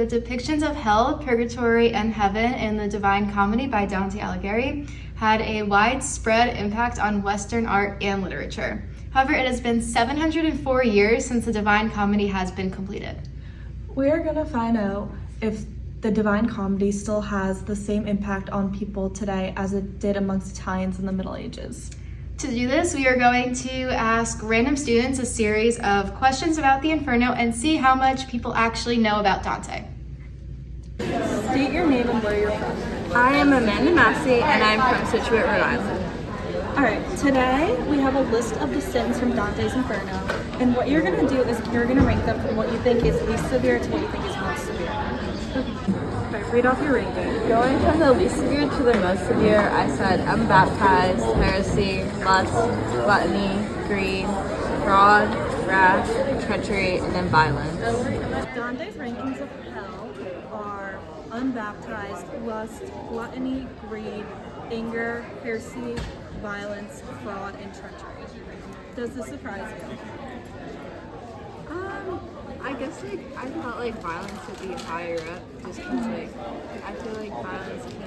the depictions of hell, purgatory, and heaven in the Divine Comedy by Dante Alighieri had a widespread impact on Western art and literature. However, it has been 704 years since the Divine Comedy has been completed. We are going to find out if the Divine Comedy still has the same impact on people today as it did amongst Italians in the Middle Ages. To do this, we are going to ask random students a series of questions about the Inferno and see how much people actually know about Dante. State your name and where you're from. I am Amanda Massey and I'm from Situate, Rhode Island. Alright, today we have a list of the sins from Dante's Inferno, and what you're going to do is you're going to rank them from what you think is least severe to what you think is most severe. Alright, read off your ranking. Going from the least severe to the most severe, I said unbaptized, heresy, lust, gluttony, greed, fraud, wrath, treachery, and then violence. Dante's rankings of hell are unbaptized, lust, gluttony, greed, anger, heresy, violence, fraud, and treachery. Does this surprise you? I guess I thought violence would be higher up just because I feel like violence can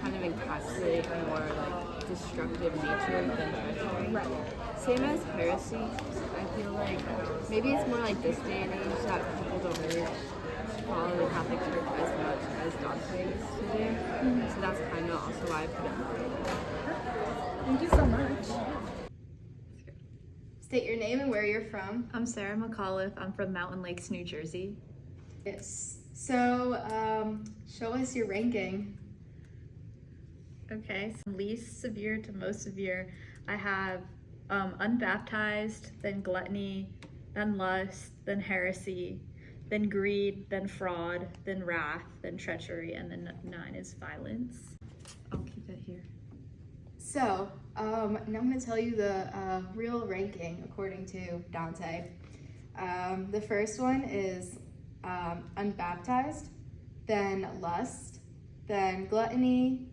kind of encapsulate a more destructive nature than treachery. Right. Same as heresy. I feel like maybe it's more this day and age that people don't really follow the Catholic Church as much as Dante used to do. Mm-hmm. So that's kind of also why I put it higher. Thank you so much. State your name and where you're from. I'm Sarah McAuliffe. I'm from Mountain Lakes, New Jersey. Yes. So, show us your ranking. Okay, so least severe to most severe, I have unbaptized, then gluttony, then lust, then heresy, then greed, then fraud, then wrath, then treachery, and then 9 is violence. I'll keep it here. So, now I'm going to tell you the real ranking according to Dante. The first one is unbaptized, then lust, then gluttony,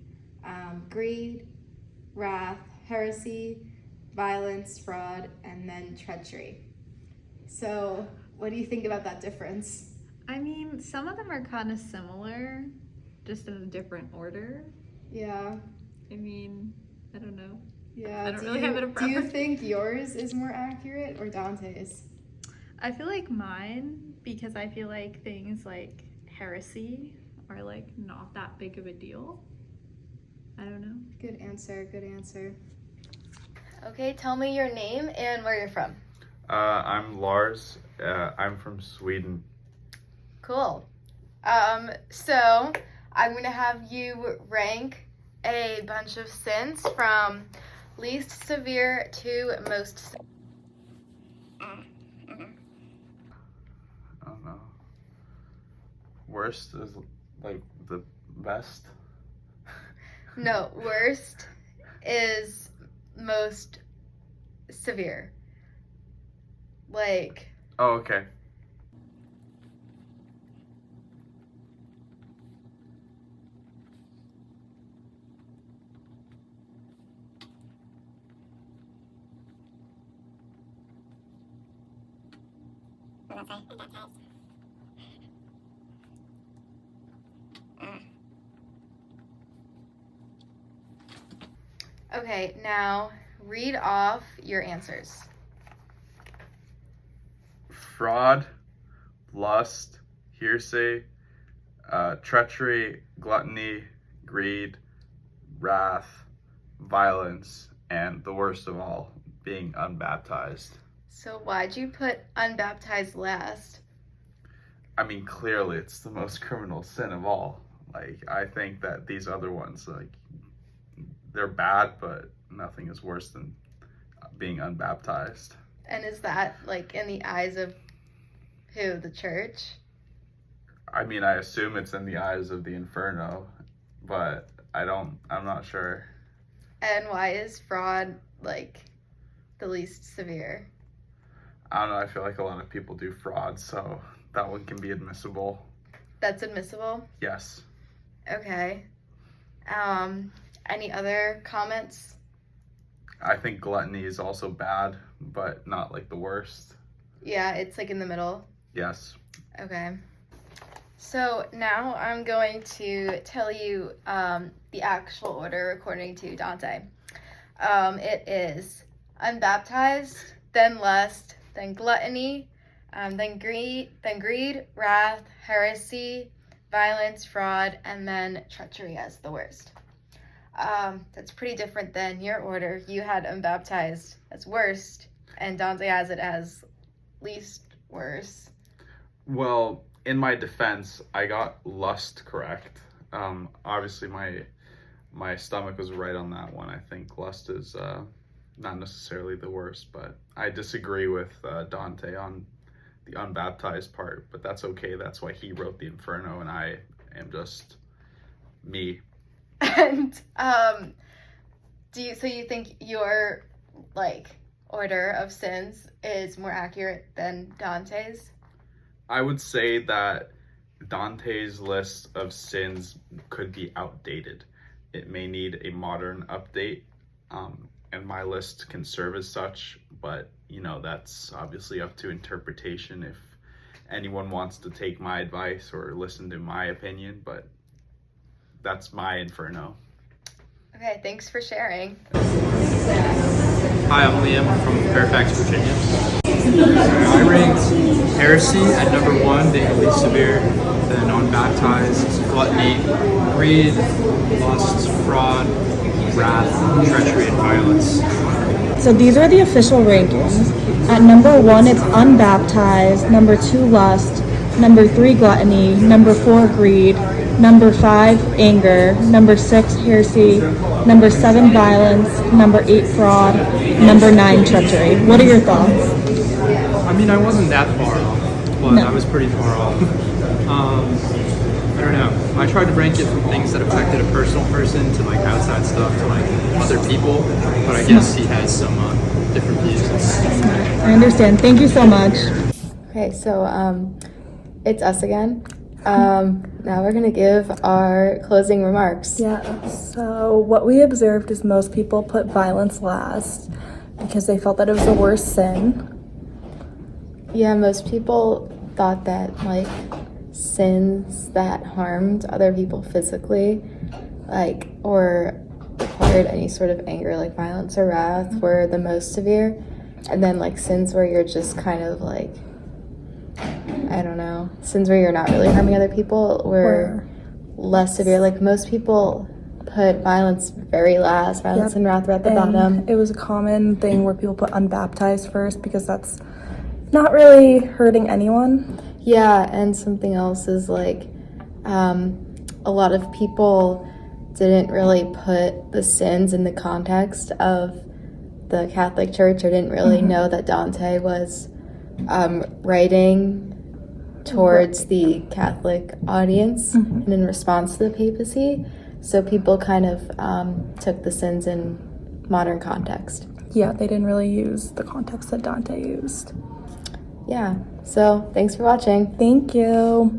greed, wrath, heresy, violence, fraud, and then treachery. So, what do you think about that difference? I mean, some of them are kind of similar, just in a different order. Yeah. I mean, I don't know. Yeah. I don't really have a Do you preference. think yours is more accurate or Dante's? I feel like mine, because I feel like things like heresy are not that big of a deal. I don't know. Good answer, good answer. Okay, tell me your name and where you're from. I'm Lars. I'm from Sweden. Cool. So I'm gonna have you rank a bunch of sins from least severe to most. I don't know. Worst is the best. No, worst is most severe. Oh, okay. Okay, now read off your answers. Fraud, lust, hearsay, treachery, gluttony, greed, wrath, violence, and the worst of all, being unbaptized. So why'd you put unbaptized last? I mean, clearly it's the most criminal sin of all. I think that these other ones, they're bad, but nothing is worse than being unbaptized. And is that in the eyes of who? The church? I mean, I assume it's in the eyes of the Inferno, but I'm not sure. And why is fraud the least severe? I don't know, I feel like a lot of people do fraud, so that one can be admissible. That's admissible? Yes. Okay. Any other comments? I think gluttony is also bad, but not the worst. Yeah, it's in the middle. Yes. Okay. So now I'm going to tell you the actual order according to Dante. It is unbaptized, then lust, then gluttony, then greed, wrath, heresy, violence, fraud, and then treachery as the worst. That's pretty different than your order. You had unbaptized as worst, and Dante has it as least worst. Well, in my defense, I got lust correct. Obviously, my stomach was right on that one. I think lust is not necessarily the worst, but I disagree with Dante on the unbaptized part, but that's okay. That's why he wrote the Inferno, and I am just me. And so you think your order of sins is more accurate than Dante's? I would say that Dante's list of sins could be outdated. It may need a modern update, and my list can serve as such, but that's obviously up to interpretation if anyone wants to take my advice or listen to my opinion, but that's my Inferno. Okay, thanks for sharing. Hi, I'm Liam from Fairfax, Virginia. I ranked heresy at number 1, being the least severe, then unbaptized, gluttony, greed, lust, fraud, wrath, treachery, and violence. So these are the official rankings. At number 1, it's unbaptized. Number 2, lust. Number 3, gluttony. Number 4, greed. Number 5, anger. Number 6, heresy. Number 7, violence. Number 8, fraud. Number 9, treachery. What are your thoughts? I mean, I wasn't that far off, but No. I was pretty far off. I don't know. I tried to rank it from things that affected a personal person to outside stuff to other people, but I guess he has some different views. I understand. Thank you so much. Okay, so it's us again. Now we're gonna give our closing remarks. Yeah, so what we observed is most people put violence last because they felt that it was the worst sin. Yeah, most people thought that sins that harmed other people physically, or required any sort of anger, like violence or wrath, were the most severe. And then sins where you're just kind of I don't know, sins where you're not really harming other people were less severe. Most people put violence very last, violence and wrath were at the bottom. It was a common thing where people put unbaptized first because that's not really hurting anyone. Yeah, and something else is a lot of people didn't really put the sins in the context of the Catholic Church, or didn't really know that Dante was writing towards the Catholic audience and in response to the papacy. So people kind of took the sins in modern context. Yeah, they didn't really use the context that Dante used. Yeah, so thanks for watching. Thank you.